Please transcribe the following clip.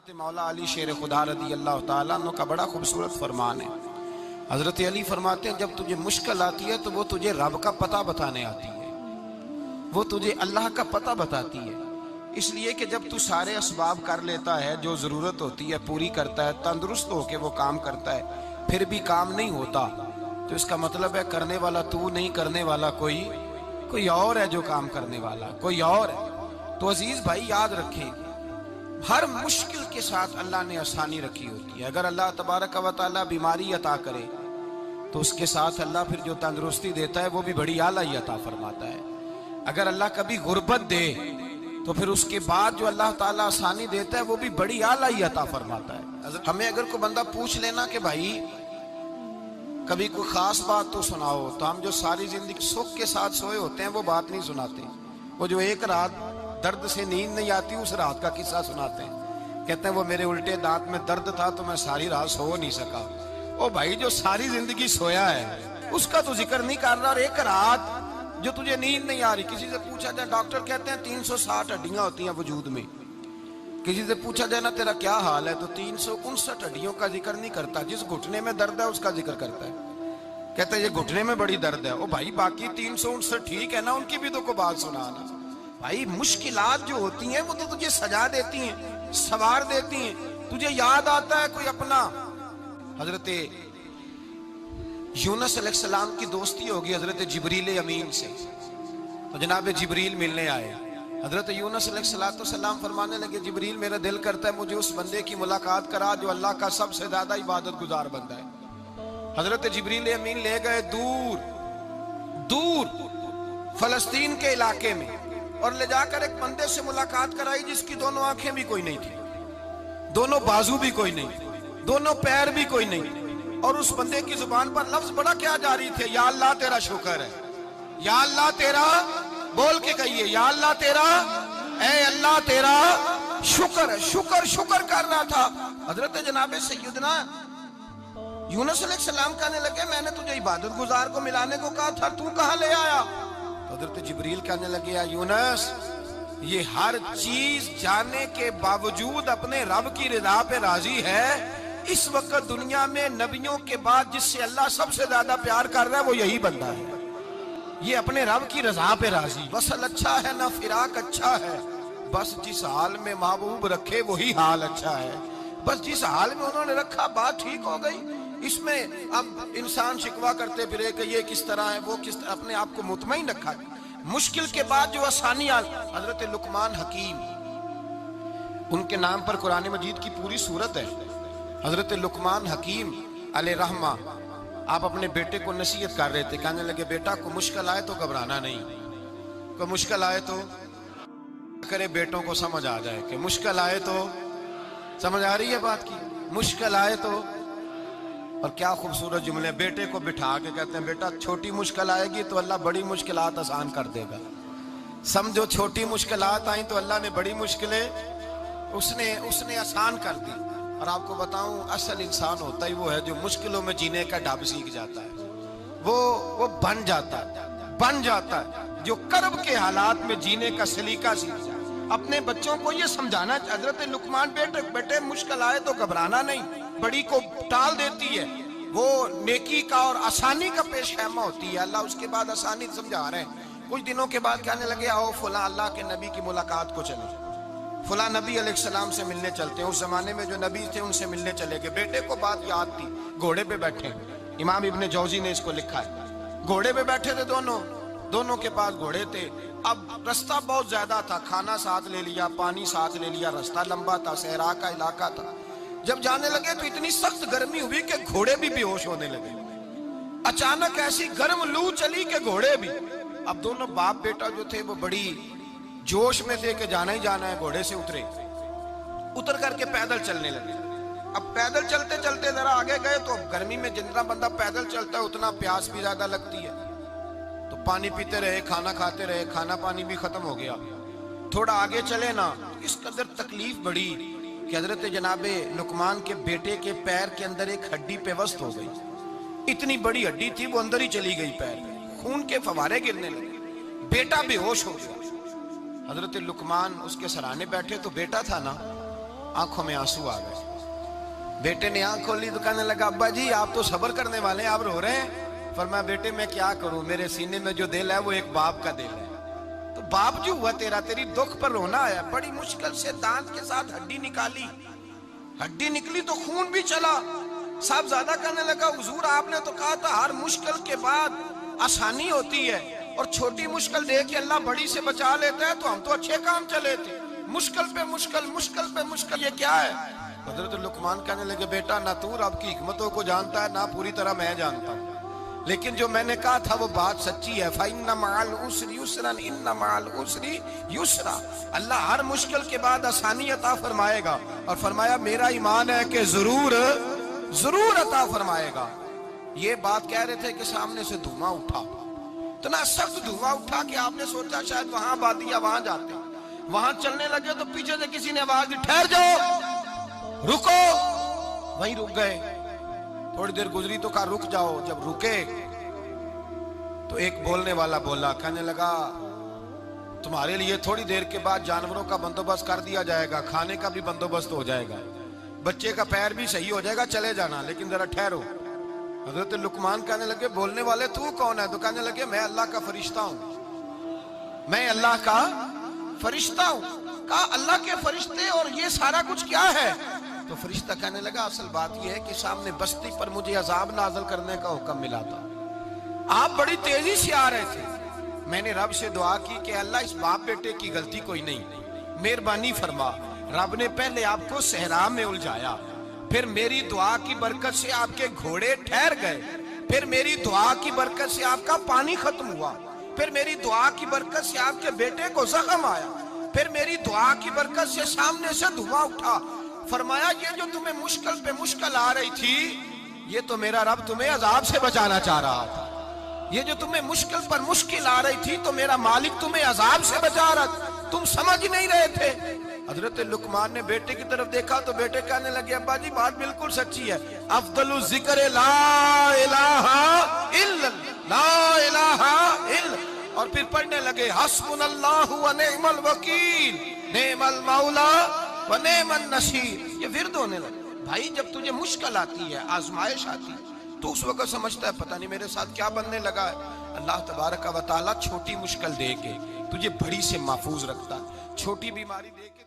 हजरत मौला अली शेर खुदा रदी अल्लाह ताला अन्हु का बड़ा खूबसूरत फरमान है। हजरत अली फरमाते हैं जब तुझे मुश्किल आती है तो वो तुझे रब का पता बताने आती है, वो तुझे अल्लाह का पता बताती है। इसलिए कि जब तू सारे असबाब कर लेता है, जो ज़रूरत होती है पूरी करता है, तंदुरुस्त होकर वो काम करता है, फिर भी काम नहीं होता, तो इसका मतलब है करने वाला तू नहीं, करने वाला कोई और है जो काम करने वाला कोई और है। तो अजीज भाई याद रखें, हर मुश्किल के साथ अल्लाह ने आसानी रखी होती है। अगर अल्लाह तबारक व तआला बीमारी अता करे तो उसके साथ अल्लाह फिर जो तंदुरुस्ती देता है वो भी बड़ी आला ही अता फरमाता है। अगर अल्लाह कभी गुर्बत दे तो फिर उसके बाद जो अल्लाह ताला आसानी देता है वो भी बड़ी आला ही अता फरमाता है। हमें अगर कोई बंदा पूछ लेना कि भाई कभी कोई खास बात तो सुनाओ, तो हम जो सारी जिंदगी सुख के साथ सोए होते हैं वो बात नहीं सुनाते। वो जो एक रात दर्द से नींद नहीं आती उस रात का किस्सा सुनाते हैं। कहते हैं वो मेरे उल्टे दांत में दर्द था तो मैं सारी रात सो नहीं सका। ओ भाई जो सारी जिंदगी सोया है उसका तो जिक्र नहीं कर रहा, और एक रात जो तुझे नींद नहीं आ रही। किसी से पूछा जाए, डॉक्टर कहते हैं 360 हड्डियां होती हैं वजूद में। किसी से पूछा जाए ना तेरा क्या हाल है, तो 359 हड्डियों का जिक्र नहीं करता। जिस घुटने में दर्द है उसका जिक्र करता है, कहता है ये घुटने में बड़ी दर्द है। ओ भाई बाकी 359 ठीक है ना, उनकी भी तो कोई बात सुनाना। भाई मुश्किलात जो होती हैं वो तो तुझे सजा देती हैं, सवार देती हैं। तुझे याद आता है कोई अपना हजरत यूनुस अलैहिस्सलाम की दोस्ती होगी हजरत जिब्रील अमीन से, तो जनाब जिब्रील मिलने आए। हजरत यूनुस अलैहिस्सलाम फरमाने लगे, जिब्रील मेरा दिल करता है मुझे उस बंदे की मुलाकात करा जो अल्लाह का सबसे ज्यादा इबादत गुजार बंदा है। हजरत जिब्रील अमीन ले गए दूर दूर फलस्तीन के इलाके में, और ले जाकर एक बंदे से मुलाकात कराई जिसकी दोनों आंखें भी कोई नहीं थी, दोनों बाजू भी कोई नहीं, दोनों पैर भी कोई नहीं, और उस बंदे की जुबान पर लफ्ज बड़ा क्या जारी थे, या अल्लाह तेरा शुक्र है, या अल्लाह तेरा, बोल के कहिए या अल्लाह तेरा, ऐ अल्लाह तेरा शुक्र है। शुक्र शुक्र कर रहा था। हजरत जनाब सैयदना यूनुस अलैहिस्सलाम कहने लगे मैंने तुझे इबादत गुजार को मिलाने को कहा था, तू कहां ले आया? हजरत जिब्रील कहने लगे या यूनुस, ये हर चीज जाने के बावजूद अपने रब की रिदा पे राजी है। इस वक्त दुनिया में नबियों के बाद जिससे अल्लाह सबसे ज्यादा प्यार कर रहा है वो यही बंदा है। ये अपने रब की रजा पे राजी। वसल अच्छा है ना फिराक अच्छा है, बस जिस हाल में महबूब रखे वही हाल अच्छा है। बस जिस हाल में उन्होंने रखा बात ठीक हो गई। इसमें अब इंसान शिकवा करते फिरे कि ये किस तरह है, वो किस तरह, अपने आप को मुतमईन रखा। मुश्किल के बाद जो आसानी आ, हजरत लुकमान हकीम, उनके नाम पर कुरान मजीद की पूरी सूरत है। हजरत लुकमान हकीम अलैहिर्रहमा आप अपने बेटे को नसीहत कर रहे थे, कहने लगे बेटा को मुश्किल आए तो घबराना नहीं, को मुश्किल आए तो करे, बेटों को समझ आ जाए कि मुश्किल आए तो, समझ आ रही है बात की, मुश्किल आए तो। और क्या खूबसूरत जुमले, बेटे को बिठा के कहते हैं बेटा छोटी मुश्किल आएगी तो अल्लाह बड़ी मुश्किलात आसान कर देगा। समझो छोटी मुश्किलात आई तो अल्लाह ने बड़ी मुश्किलें उसने आसान कर दी। और आपको बताऊं असल इंसान होता ही वो है जो मुश्किलों में जीने का ढाब सीख जाता है, वो बन जाता है जो कर्ब के हालात में जीने का सलीका सीख जाता है। अपने बच्चों को ये समझाना, हजरत लुकमान बेटे मुश्किल आए तो घबराना नहीं, बड़ी को टाल देती है, वो नेकी का और आसानी का पेश खैमा होती है। अल्लाह उसके बाद आसानी समझा रहे हैं। कुछ दिनों के बाद कहने लगे आओ फुला अल्लाह के नबी की मुलाकात को चले, फुला नबी अलैहिस्सलाम से मिलने चलते हैं। उस जमाने में जो नबी थे उनसे मिलने चले गए। बेटे को बात याद थी, घोड़े पे बैठे, इमाम इब्ने जौजी ने इसको लिखा है, घोड़े पे बैठे थे दोनों के पास घोड़े थे। अब रास्ता बहुत ज्यादा था, खाना साथ ले लिया, पानी साथ ले लिया, रास्ता लंबा था, सहरा का इलाका था। जब जाने लगे तो इतनी सख्त गर्मी हुई कि घोड़े भी बेहोश होने लगे। अचानक ऐसी गर्म लू चली कि घोड़े भी। अब दोनों बाप बेटा जो थे वो बड़ी जोश में थे कि जाना ही जाना है। घोड़े से उतर करके पैदल चलने लगे। अब पैदल चलते चलते जरा आगे गए तो गर्मी में जितना बंदा पैदल चलता है उतना प्यास भी ज्यादा लगती है, तो पानी पीते रहे, खाना खाते रहे, खाना पानी भी खत्म हो गया। थोड़ा आगे चले ना तो इस कदर तकलीफ बढ़ी कि हजरत जनाबे लुकमान के बेटे के पैर के अंदर एक हड्डी पेवस्त हो गई। इतनी बड़ी हड्डी थी वो अंदर ही चली गई पैर में, खून के फवारे गिरने लगे, बेटा बेहोश हो गया। हजरत लुकमान उसके सराहने बैठे तो बेटा था ना, आंखों में आंसू आ गए। बेटे ने आंख खोली तो कहने लगा, अब्बा जी आप तो सब्र करने वाले हैं, आप रो रहे हैं। फरमाया, बेटे मैं क्या करूं, मेरे सीने में जो दिल है वो एक बाप का दिल है। तो बाप जो हुआ तेरा, तेरी दुख पर रोना आया। बड़ी मुश्किल से दांत के साथ हड्डी निकाली, हड्डी निकली तो खून भी चला। साहबजादा कहने लगा, हुजूर आपने तो कहा था हर मुश्किल के बाद आसानी होती है, और छोटी मुश्किल देख के अल्लाह बड़ी से बचा लेता है, तो हम तो अच्छे काम चले थे, मुश्किल पे मुश्किल, मुश्किल पे मुश्किल, ये क्या है? हजरत लुकमान कहने लगे, बेटा ना तू रब की हिकमतों को जानता है, ना पूरी तरह मैं जानता हूँ, लेकिन जो मैंने कहा था वो बात सच्ची है। फइन्ना मअल उसरी युसरन, इन्ना मअल उसरी युसरा। अल्लाह हर मुश्किल के बाद आसानी अता फरमाएगा, और फरमाया मेरा ईमान है कि जरूर जरूर अता फरमाएगा। ये बात कह रहे थे कि सामने से धुआं उठा, इतना सख्त धुआं उठा कि आपने सोचा शायद वहां बादिया वहां जाते। वहां चलने लगे तो पीछे से किसी ने आवाज दी, ठहर जाओ, रुको। वहीं रुक गए। थोड़ी देर गुजरी तो कहा रुक जाओ। जब रुके तो एक बोलने वाला बोला, कहने लगा तुम्हारे लिए थोड़ी देर के बाद जानवरों का बंदोबस्त कर दिया जाएगा, खाने का भी बंदोबस्त हो जाएगा, बच्चे का पैर भी सही हो जाएगा, चले जाना, लेकिन जरा ठहरो। हजरत लुकमान कहने लगे, बोलने वाले तू कौन है? तो कहने लगे, मैं अल्लाह का फरिश्ता हूं, मैं अल्लाह का फरिश्ता हूं। कहा अल्लाह के फरिश्ते और ये सारा कुछ क्या है? तो फरिश्ता कहने लगा, असल बात यह है कि सामने बस्ती पर मुझे अजाब नाज़िल करने का हुक्म मिला था, आप बड़ी तेजी से आ रहे थे, मैंने रब से दुआ की कि अल्लाह इस बाप बेटे की गलती कोई नहीं, मेहरबानी फरमा। रब ने पहले आपको सहरा में उलझाया, फिर मेरी दुआ की बरकत से आपके घोड़े ठहर गए, फिर मेरी दुआ की बरकत से आपका पानी खत्म हुआ, फिर मेरी दुआ की बरकत से आपके बेटे को जख्म आया, फिर मेरी दुआ की बरकत से सामने से धुआं उठा। फरमाया ये जो तुम्हें मुश्किल पे मुश्किल आ रही थी, ये तो मेरा रब तुम्हें अजाब से बचाना चाह रहा था। ये जो तुम्हें मुश्किल पर मुश्किल आ रही थी, तो मेरा मालिक तुम्हें अजाब से बचा रहा, तुम समझ ही नहीं रहे थे। हजरत लुकमान ने बेटे की तरफ देखा तो बेटे कहने लगे, अब्बा जी बात बिल्कुल सच्ची है, अफदलु जिक्र ला इलाहा इल्लल्लाह, ला इलाहा इल्लल्लाह। और फिर पढ़ने लगे, हस्बुनल्लाहु व निअमल वकील, निअमल मौला व निअमन नसीर। ये विर्द होने लगे। भाई जब तुझे मुश्किल आती है, आजमाइश आती है, तो उस वक्त समझता है पता नहीं मेरे साथ क्या बनने लगा है। अल्लाह तबारक व तआला छोटी मुश्किल दे के तुझे बड़ी से महफूज रखता है, छोटी बीमारी दे के